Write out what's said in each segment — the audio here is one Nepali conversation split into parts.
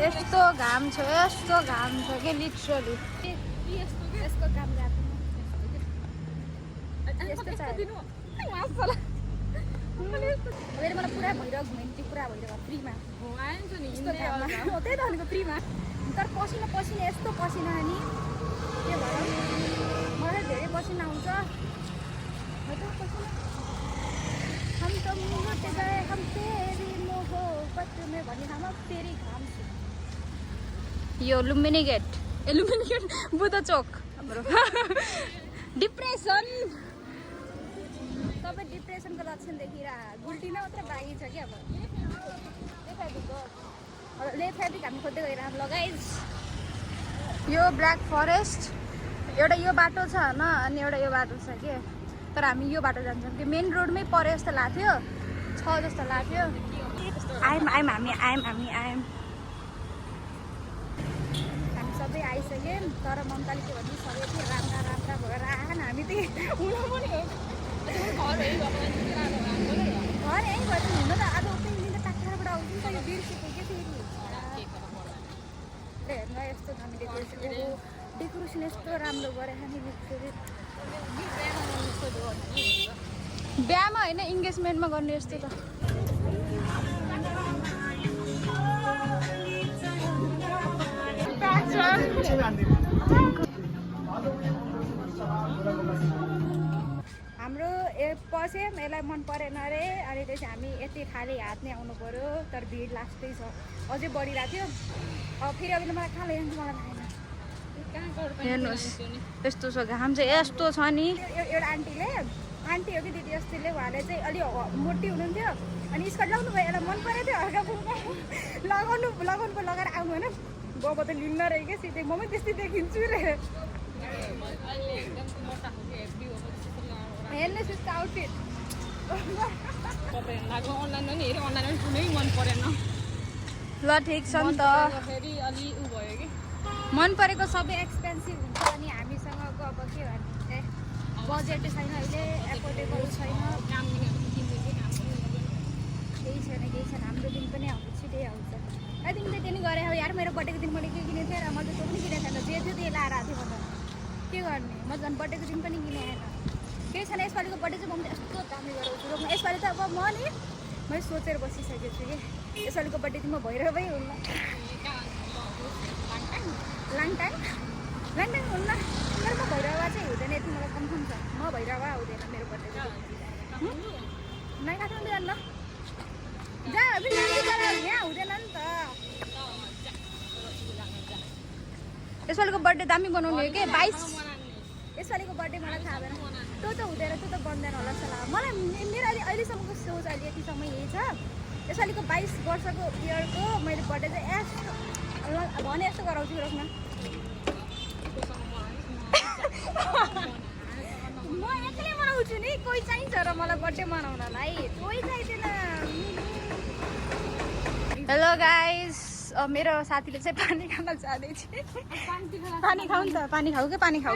यस्तो घाम छ कि लिटरली यसको काम गर्नु यस्तो छ मैले मलाई पुरा भइरहेको घुमेन्थ्यो पुरा भइरहेको फ्रीमा आइन्छ नि यस्तो घाममा हो त्यही त भनेको फ्रीमा तर पसिना पसिना यस्तो पसिना नि के भयो मलाई धेरै पसिना आउँछ हम तो मुझे गए हम तेरी मोहब्बत में भन्ने ठाउँमा फेरि घाम छ यो लुम्बिनी गेट बुद्ध चोक हाम्रो डिप्रेसन तपाईँ डिप्रेसनको लक्षण देखिरह गुल्टिन मात्रै बाँकी छ क्या अब ले फेब्रिक हामी खोज्दै गइरहेको लगाइज यो ब्ल्याक फरेस्ट एउटा यो बाटो छ होइन अनि एउटा यो बाटो छ कि तर हामी यो बाटो जान्छौँ कि मेन रोडमै पऱ्यो जस्तो लाग्थ्यो छ जस्तो लाग्थ्यो आयौँ हामी सबै आइसक्यौँ तर ममताले के भन्नु सबै थियो राम्रा भएर आएन हामी त्यही हुनु पनि हो घर यहीँ गएर हुनु त आज त्यहाँदेखि त टाढाबाट आउँछु नि त यो बिर्सेको के फेरि हेर्न यस्तो हामीले डेकोरेसन यस्तो राम्रो गरेर नि बिहामा होइन इङ्गेजमेन्टमा गर्ने यस्तो त हाम्रो पस्यौँ यसलाई मन परेन अरे अनि त्यसपछि हामी यति खाली हात नै आउनु पऱ्यो तर भिड लास्टै छ अझै बढिरहेको थियो अब फेरि अघि मलाई कहाँ ल्याइन्छ मलाई थाहा हेर्नुहोस् यस्तो छ घाम चाहिँ यस्तो छ नि एउटा आन्टी हो कि दिदी अस्तिले उहाँले चाहिँ अलि मोटी हुनुहुन्थ्यो अनि स्कर्ट लगाउनु भयो यसलाई मन परेको थियो हल्का फुल्का लगाउनु पो लगाएर आउनु होइन बाबा त लिन्न रहेछ क्या सिधै म पनि त्यस्तै देखिन्छु रे हेर्नुहोस् यसको आउटफिट ल ठिक छ नि त मन परेको सबै एक्सपेन्सिभ हुन्छ अनि हामीसँगको अब के भन्ने बजेट छैन अहिले एफोर्डेबल छैन केही छैन हाम्रो दिन पनि आउँछ छिटै आउँछ आई थिङ्क त्यही नि गरेँ अब यार मेरो बर्थडेको दिन मैले के किनेको थिएँ र मैले त्यो पनि किनेको थिएन जे थियो त्यही लाएर आएको थिएँ के गर्ने म झन् बर्थडेको दिन पनि किने आएन केही छैन यसपालिको बर्थडे चाहिँ म यस्तो दामी गराउँछु रोक्नु यसपालि त अब म नि मैले सोचेर बसिसकेको छु कि यसपालिको बर्थडे चाहिँ म भैरवै हुन्न लाङटाङ हुन्न तर म भैरवा चाहिँ हुँदैन यति मलाई कन्फर्म छ म भैरवा हुँदैन मेरो बर्थडे नै काठमाडौँ जान्न जहाँ पनि तर यहाँ हुँदैन नि त यसपालिको बर्थडे दामी बनाउने हो कि 22 यसपालिको बर्थडे मलाई थाहा भएन त्यो त हुँदैन त्यो त बन्दैन होला जस्तो लाग्यो मलाई मेरो अहिलेसम्मको सोच अहिले यतिसम्म यही छ यसपालिको 22 वर्षको इयरको मैले बर्थडे चाहिँ भने यस्तो गराउँछु रोक्न म एक्लै मनाउँछु नि कोही चाहिन्छ र मलाई बर्थडे मनाउनलाई कोही चाहिँदैन हेलो गाइस मेरो साथीले चाहिँ पानी खान जाँदैछ पानी खाऊ नि त पानी खाऊ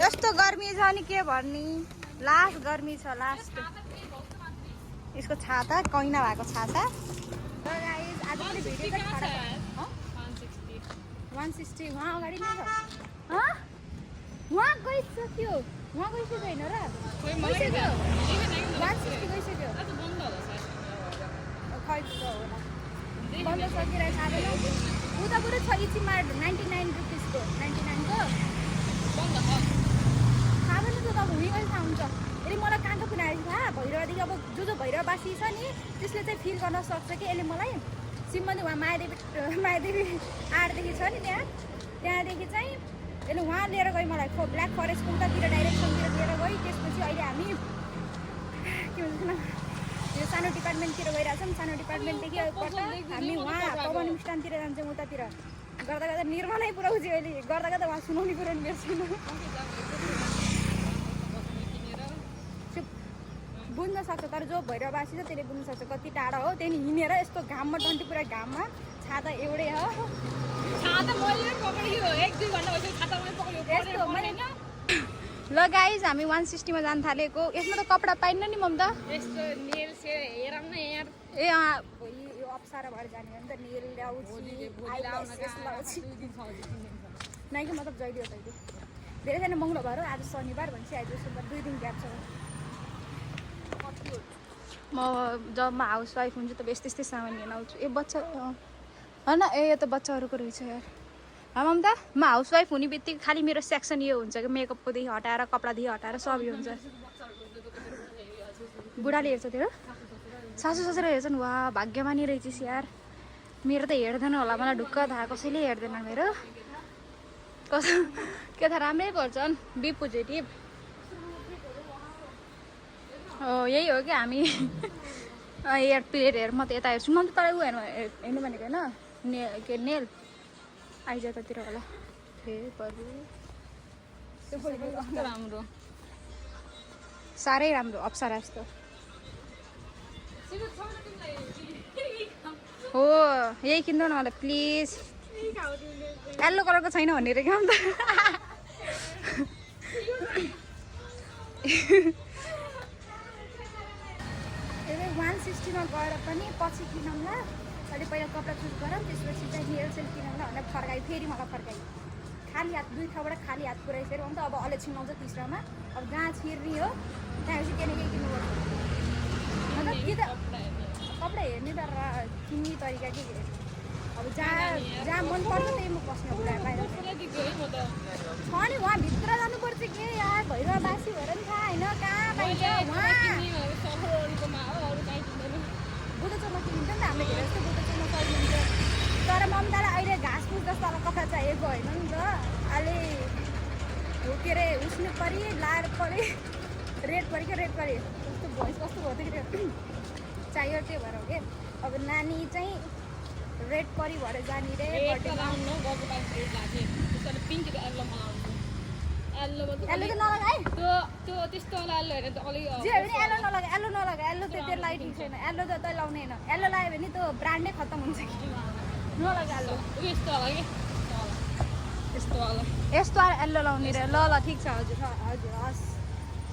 यस्तो गर्मी छ नि के भन्ने लास्ट गर्मी छ लास्ट यसको छाता कैना भएको छाता गाइस आज पनि भिडियो चाहिँ खडा 160 वहाँ अगाडि नै छ वहाँ गइसक्यो होइन र गइसक्यो 160 गइसक्यो खै होला बन्द सकिरहेको छ उता बरु छ इचीमा 99 रुपिसको 99 को थाहा पनि त हुने कहिले थाहा हुन्छ यदि मलाई कहाँ पुऱ्याएको थाहा भैरवदेखि अब जो भैरववासी छ नि त्यसले चाहिँ फिल गर्न सक्छ कि यसले मलाई सिमन्दी उहाँ मायादेवी आडदेखि छ नि त्यहाँदेखि चाहिँ यसले उहाँ लिएर गयो मलाई ब्ल्याक फरेस्टको उतातिर डाइरेक्सनतिर लिएर गयो त्यसपछि अहिले हामी के भन्छ यो सानो डिपार्टमेन्टतिर गइरहेछौँ सानो डिपार्टमेन्टदेखि हामी उहाँ पवन स्ट्यान्डतिर जान्छौँ उतातिर गर्दा निर्माणै पुऱ्याउँछु अहिले गर्दा उहाँ सुनाउने कुरो नि बिर्सिनु बुझ्न सक्छ तर जो भैरववासी छ त्यसले बुझ्न सक्छ कति टाढा हो त्यही हिँडेर यस्तो घाममा डन्टी पुरा घाममा छाता एउटै हो ल गाइज हामी 160 मा जान थालेको यसमा त कपडा पाइन्न नि मम्ता यस्तो नेल से हेरौँ न यार ए अप्सरा भएर जाने हो नि त नेल ल्याउँछु आइल्यासेस लगाउँछु नै कि मतलब जहिले हो तैँले धेरैजना मङ्गलबार हो आज शनिबार भनेपछि आज सोमबार 2 दिन ग्याप छ म जब म हाउसवाइफ हुन्छु त यस्तै यस्तै सामान लिन आउँछु ए बच्चा होइन ए यो त बच्चाहरूको रहेछ यार ममता म हाउसवाइफ हुने बित्तिकै खालि मेरो सेक्सन यो हुन्छ कि मेकअपकोदेखि हटाएर कपडादेखि हटाएर सब यो हुन्छ बुढाले हेर्छ तेरो सासू ससुरा हेर्छन् वा भाग्यमानी रहेछस् यार मेरो त हेर्दैन होला मलाई ढुक्क थाहा कसैले हेर्दैन मेरो कसो के थाहा राम्रै पर्छन् बी पोजिटिभ हो यही हो कि हामी हेयर प्लेट हेर म त यता हेर्छु म त तर ऊ हेर्नु भनेको होइन के नेल आइज यतातिर होला राम्रो साह्रै राम्रो अप्सरा जस्तो हो यही किन्नु न मलाई प्लिज येल्लो कलरको छैन भन्ने रहेछ नि त 160 गएर पनि पछि किनौँला अहिले पहिला कपडा चुज गरौँ त्यसपछि चाहिँ हेयर सेल किनौँला भनेर फर्काइ फेरि मलाई फर्काइ खाली हात 2 ठाउँबाट खाली हात पुऱ्याइ फेरि अन्त अब अहिले छिनाउँछ तिस्रामा अब जहाँ छिर्ने हो त्यहाँपछि केही न केही किन्नुपर्छ मतलब कि त कपडा हेर्ने त किन्ने तरिका के अब जहाँ मन पर्छ त्यही म बस्ने बाहिर छ नि उहाँ भित्र जानुपर्छ के यार भैरव बासी भएर नि थाहा होइन कहाँ पाइन्छ बुद्धचोकमा किनिन्छ नि त हामीले धेरै जस्तो बुद्धचोकमा पाइन्छ तर ममतालाई अहिले घाँस फुस जस्तो अब कपडा चाहिएको होइन नि त अहिले के अरे उस्नु पऱ्यो लाएर पऱ्यो रेड पऱ्यो क्या रेड पऱ्यो कस्तो भोइस कस्तो भयो त्यो चाहियो त्यो भएर हो क्या अब नानी चाहिँ रेड परी भएर जाने रे बर्थडेमा एल्लो त नलगा है त्यो त्यस्तो एल्लो हेरेर त अलि जे भने एल्लो नलगा एल्लो त त्यो लाइटिङ छैन एल्लो त तै लाउने होइन एल्लो लगायो भने त्यो ब्रान्डै खत्तम हुन्छ कि नलगा एल्लो यस्तो होला कि यस्तो एल्लो लाउने रे ल ठिक छ हजुर हजुर हस्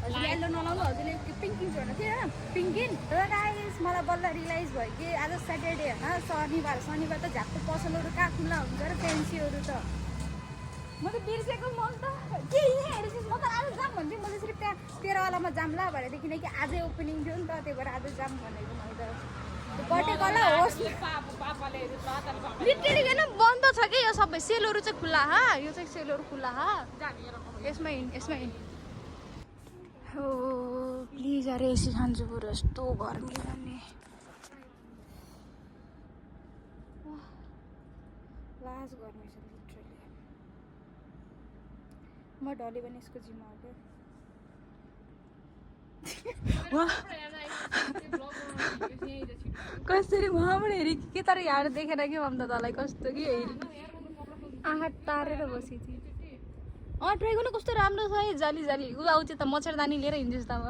हजुरले एल्लो नलाउनु हजुरले पिङ्किङ भन्नु थियो होइन पिङ्किन र गाइस मलाई बल्ल रियलाइज भयो कि आज स्याटरडे होइन शनिबार त झ्याप्प पसलहरू कहाँ खुल्ला हुन्छ र फेन्सीहरू त म त बिर्सेको म त के हेरेपछि म त आज जाम भन्थेँ म त्यसरी त्यहाँ 13 वालामा जाम्ला भनेदेखि कि आजै ओपनिङ थियो नि त त्यही भएर आज जाम भनेको मैले त बर्थडे कला होस् लिटरली होइन बन्द छ कि यो सबै सेलहरू चाहिँ खुल्ला हा यो चाहिँ सेलहरू खुल्ला हा यसमा हिँड हो प्लिज अरे एसी खान्छु बरु यस्तो गर्मी जाने लाज गर्मी छ लिटरली म ढले भने यसको जिम्मा हो कसरी उहाँबाट हेरेँ के तर यहाँ देखेन कि ममता तँलाई कस्तो कि आँखा तारेर बसेको थिएँ ट्राई गर्नु कस्तो राम्रो छ है जाली ऊ आउँछ त मच्छरदानी लिएर हिँड्छु त अब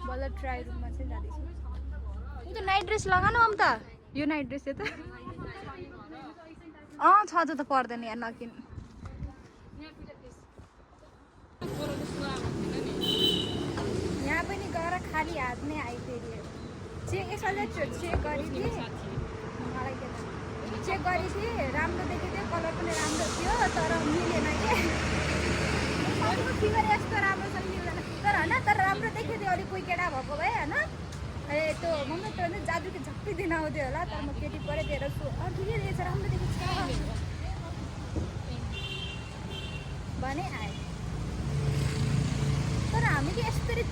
बल्ल ट्राई रुममा चाहिँ जाँदैछु यो त नाइट ड्रेस लगा न ममता यो नाइट ड्रेस त छ त पर्दैन यहाँ नकिन यहाँ पनि गएर खाली हात नै आइफेरि यसलाई चेक गरेको थिएँ मलाई के चेक गरेको थिएँ राम्रो देखेको थियो कलर पनि राम्रो थियो तर मिलेन कि फिगर यस्तो राम्रो छ मिल्दैन तर होइन तर राम्रो देखेको थियो अलिक कोही केटा भएको भए होइन ए त्यो मम्मी त्यो भने जादुको झप्पी दिन आउँथ्यो होला तर म केटी पऱ्यो दिएर ठिकै रहेछ राम्रो देखेको छ भने आएँ तर हामी कि यसरी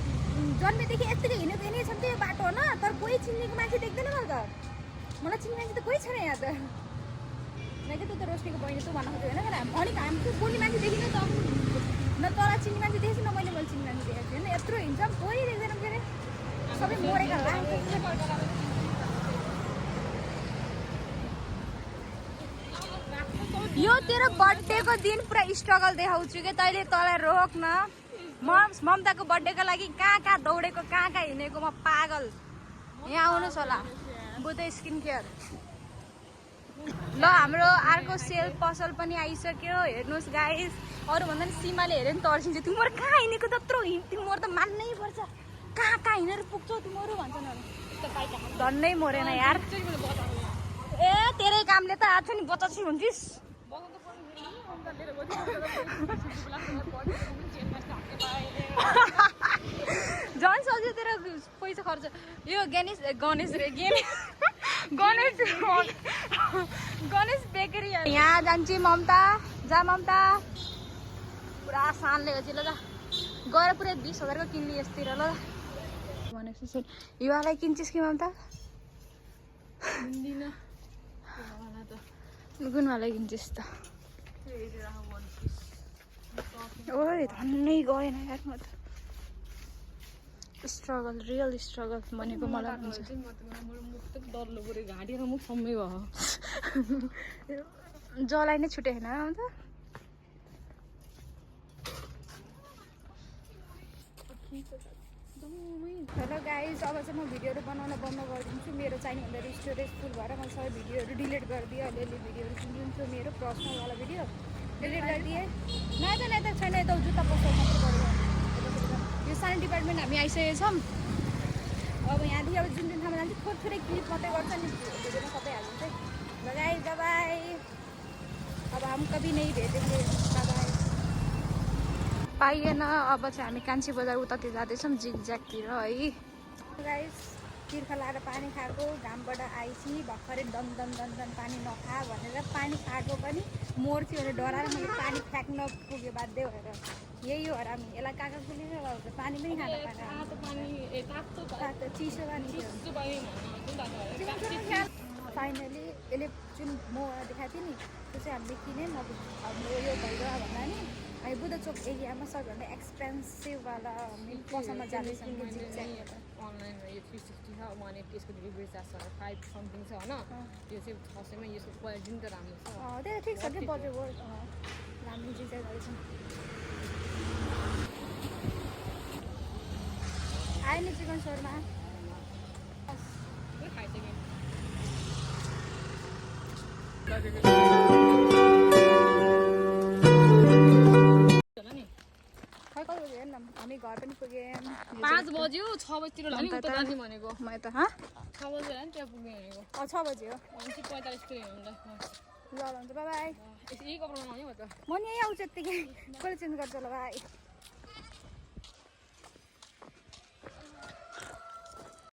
जन्मेदेखि यत्तिकै हिँडेको हिँडेको छ नि त यो बाटो होइन तर कोही चिन्नेको मान्छे देख्दैन मैले त मलाई चिन्ने मान्छे त कोही छैन यहाँ त मैले त रोशनीको बहिनी त भन्नु खोज्यो होइन अलिक हामी त बोल्ने मान्छे देखिन त न तल चिन्ने मान्छे देखेको छु न मैले चिन्ने मान्छे देखेको छु होइन यत्रो हिँड्छ कोही देख्दैन के अरे सबै मरेका यो तेरो बर्थडेको दिन पुरा स्ट्रगल देखाउँछु कि तैँले तँलाई रोक न ममताको बर्थडेको लागि कहाँ दौडेको कहाँ हिँडेको म पागल यहाँ आउनुहोस् होला बुद्ध स्किन केयर ल हाम्रो अर्को सेल पसल पनि आइसक्यो हेर्नुहोस् गाइस अरू भन्दा नि सीमाले हेऱ्यो नि तर्सिन्छ तिम्रो कहाँ हिँडेको त्यत्रो हिँड्थ्यौ म त मान्नै पर्छ कहाँ कहाँ हिँडेर पुग्छौ तिमीहरू भन्छन् अरे त बाइक धन्नै मरेन यार चाहिँ मैले बताएको ए तेरै कामले त आज नि बचाउँछु हुन्थिस् बताउनु त पर्ने नि अन्त लिएर गयो झन् सजिलो तेरो पैसा खर्च यो गणेश गणेश रे गणेश गणेश बेकरी यहाँ जान्छु ममता जा ममता पुरा सानले हो ल गएर पुरै 20,000 को किन्ने यस्तिर ल भनेको सुन युवालाई किन्छस् कि ममता किन्दिनँ गुणवालाई किन्छस् त ओए धन्नै गएन यार म त स्ट्रगल रियल स्ट्रगल भनेको मलाई हुन्छ डरलो पऱ्यो घाँटी र मुख सम्मै भयो जलाई नै छुटे होइन अन्त हेलो गाइज अब चाहिँ म भिडियोहरू बनाउन बन्द गरिदिन्छु मेरो चाहिने भन्दा स्टोरेज फुल भएर मैले सबै भिडियोहरू डिलिट गरिदिएँ अलिअलि भिडियोहरू जुन थियो मेरो पर्सनलवाला भिडियो डिलिट गरिदिएँ नयाँ त छैन यता जुत्ता पसल मात्रै गरेर यो सानो डिपार्टमेन्ट हामी आइसकेको छौँ अब यहाँदेखि अब जुन ठाउँमा जान्छ थोरै क्लिप मात्रै गर्छ नि भिडियोमा सबै हालिन्छ ल गाइज बाई अब हम कभी नहीं भेटेंगे बाई पाइएन अब चाहिँ हामी कान्छी बजार उतातिर जाँदैछौँ जिगज्यागतिर है गाइस तिर्खा लाएर पानी खाएको घामबाट आइसी भर्खरै दन दन दन दन पानी नखा भनेर पानी खाएको पनि मोर्थ्यो भने डराएर मैले पानी फ्याँक्न पुग्यो बाध्य भएर यही हो हरामी यसलाई काका कुलेर लगाउँछ पानी पनि खान पाएन चिसो पानी फाइनली यसले जुन म देखाएको थिएँ नि त्यो चाहिँ हामीले किनेँ हाम्रो यो भइरह भन्दा नि हामी बुद्ध चोक एरियामा सबभन्दा एक्सपेन्सिभवाला हामी पसलमा जाँदैछौँ कि जिगज्याग अनलाइनमा यो 360 छ अनि त्यसको डेलिभरी चार्ज 5 समथिङ छ होइन यो चाहिँ 600 मा यसको क्वालिटी पनि त राम्रो छ त्यही ठिक छ त्यो बजेट हो हामी जिगज्याग जाँदैछौँ आयो नि चिकन सोरमा खाइसकेँ हामी घर पनि पुग्यौँ 5 बज्यो 6 बजीतिर लाने उता जाने भनेको म त 6 बजी होला नि त्यहाँ पुग्ने भनेको 6 बजी हो 45 तिर हिँड्नु ल हुन्छ बाई यही कपडा लगाउने हो त म नि यहीँ आउँछु यत्तिकै कसले चेन्ज गर्छ ल बाई